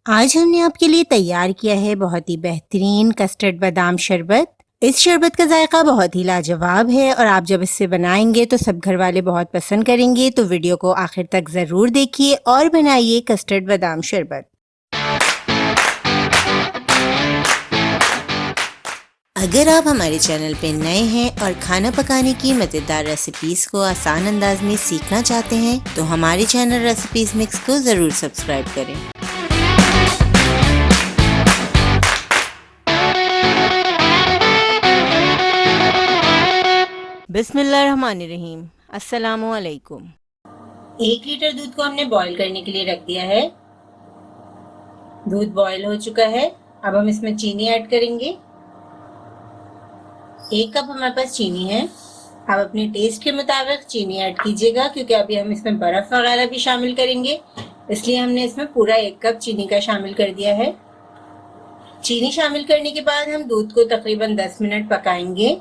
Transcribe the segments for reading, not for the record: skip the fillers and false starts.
आज हमने आपके लिए तैयार किया है बहुत ही बेहतरीन कस्टर्ड बादाम शरबत। इस शरबत का जायका बहुत ही लाजवाब है और आप जब इससे बनाएंगे तो सब घर वाले बहुत पसंद करेंगे। तो वीडियो को आखिर तक ज़रूर देखिए और बनाइए कस्टर्ड बादाम शरबत। अगर आप हमारे चैनल पे नए हैं और खाना पकाने की मज़ेदार रेसिपीज़ को आसान अंदाज में सीखना चाहते हैं तो हमारे चैनल रेसिपीज़ मिक्स को ज़रूर सब्सक्राइब करें। बिस्मिल्लाहिर्रहमानिर्रहीम। अस्सलामुअलैकुम। 1 लीटर दूध को हमने बॉईल करने के लिए रख दिया है। दूध बॉईल हो चुका है। अब हम इसमें चीनी ऐड करेंगे। 1 कप हमारे पास चीनी है। अब अपने टेस्ट के मुताबिक चीनी ऐड कीजिएगा, क्योंकि अभी हम इसमें बर्फ वगैरह भी शामिल करेंगे, इसलिए हमने इसमें पूरा 1 कप चीनी का शामिल कर दिया है। चीनी शामिल करने के बाद हम दूध को तकरीबन 10 मिनट पकाएंगे।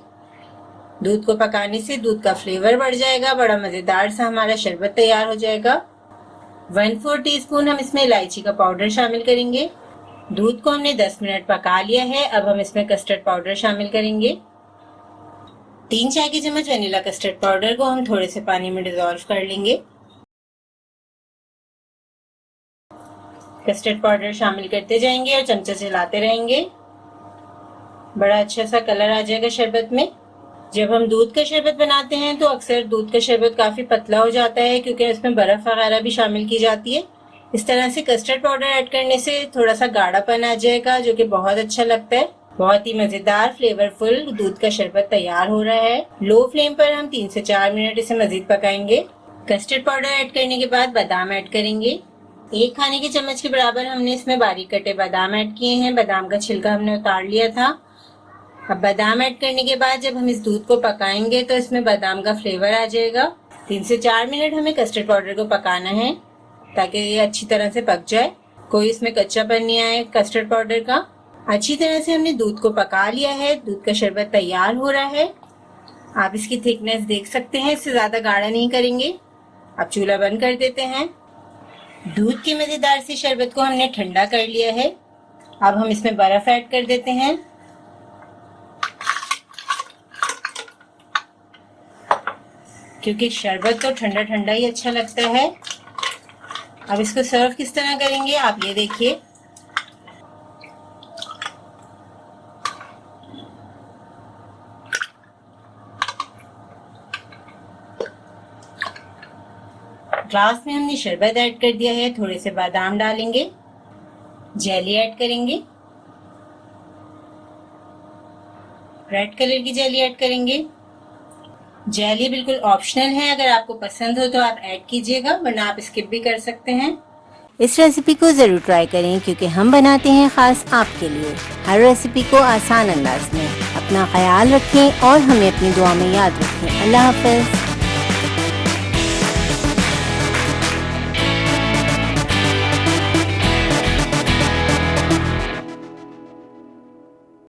दूध को पकाने से दूध का फ्लेवर बढ़ जाएगा, बड़ा मज़ेदार सा हमारा शरबत तैयार हो जाएगा। 1/4 टीस्पून हम इसमें इलायची का पाउडर शामिल करेंगे। दूध को हमने 10 मिनट पका लिया है। अब हम इसमें कस्टर्ड पाउडर शामिल करेंगे। 3 चाय की चम्मच वनीला कस्टर्ड पाउडर को हम थोड़े से पानी में डिजोल्व कर लेंगे। कस्टर्ड पाउडर शामिल करते जाएंगे और चमचा चलाते रहेंगे। बड़ा अच्छा सा कलर आ जाएगा शरबत में। जब हम दूध का शरबत बनाते हैं तो अक्सर दूध का शरबत काफी पतला हो जाता है, क्योंकि इसमें बर्फ वगैरह भी शामिल की जाती है। इस तरह से कस्टर्ड पाउडर ऐड करने से थोड़ा सा गाढ़ापन आ जाएगा, जो कि बहुत अच्छा लगता है। बहुत ही मजेदार फ्लेवरफुल दूध का शरबत तैयार हो रहा है। लो फ्लेम पर हम 3 से 4 मिनट इसे मजीद पकाएंगे। कस्टर्ड पाउडर ऐड करने के बाद बादाम ऐड करेंगे। 1 खाने की चम्मच के बराबर हमने इसमें बारीक कटे बादाम ऐड किए हैं। बादाम का छिलका हमने उतार लिया था। अब बादाम ऐड करने के बाद जब हम इस दूध को पकाएंगे तो इसमें बादाम का फ्लेवर आ जाएगा। 3 से 4 मिनट हमें कस्टर्ड पाउडर को पकाना है, ताकि ये अच्छी तरह से पक जाए, कोई इसमें कच्चापन नहीं आए कस्टर्ड पाउडर का। अच्छी तरह से हमने दूध को पका लिया है। दूध का शरबत तैयार हो रहा है। आप इसकी थिकनेस देख सकते हैं, इससे ज्यादा गाढ़ा नहीं करेंगे। अब चूल्हा बंद कर देते हैं। दूध के मजेदार से शरबत को हमने ठंडा कर लिया है। अब हम इसमें बर्फ ऐड कर देते हैं। क्योंकि शरबत तो ठंडा ठंडा ही अच्छा लगता है। अब इसको सर्व किस तरह करेंगे आप ये देखिए। ग्लास में हमने शरबत ऐड कर दिया है। थोड़े से बादाम डालेंगे, जेली ऐड करेंगे, रेड कलर की जेली ऐड करेंगे। जेली बिल्कुल ऑप्शनल है, अगर आपको पसंद हो तो आप ऐड कीजिएगा, वरना आप स्किप भी कर सकते हैं। इस रेसिपी को जरूर ट्राई करें, क्योंकि हम बनाते हैं खास आपके लिए हर रेसिपी को आसान अंदाज में। अपना ख्याल रखें और हमें अपनी दुआ में याद रखें। अल्लाह हाफ़िज़।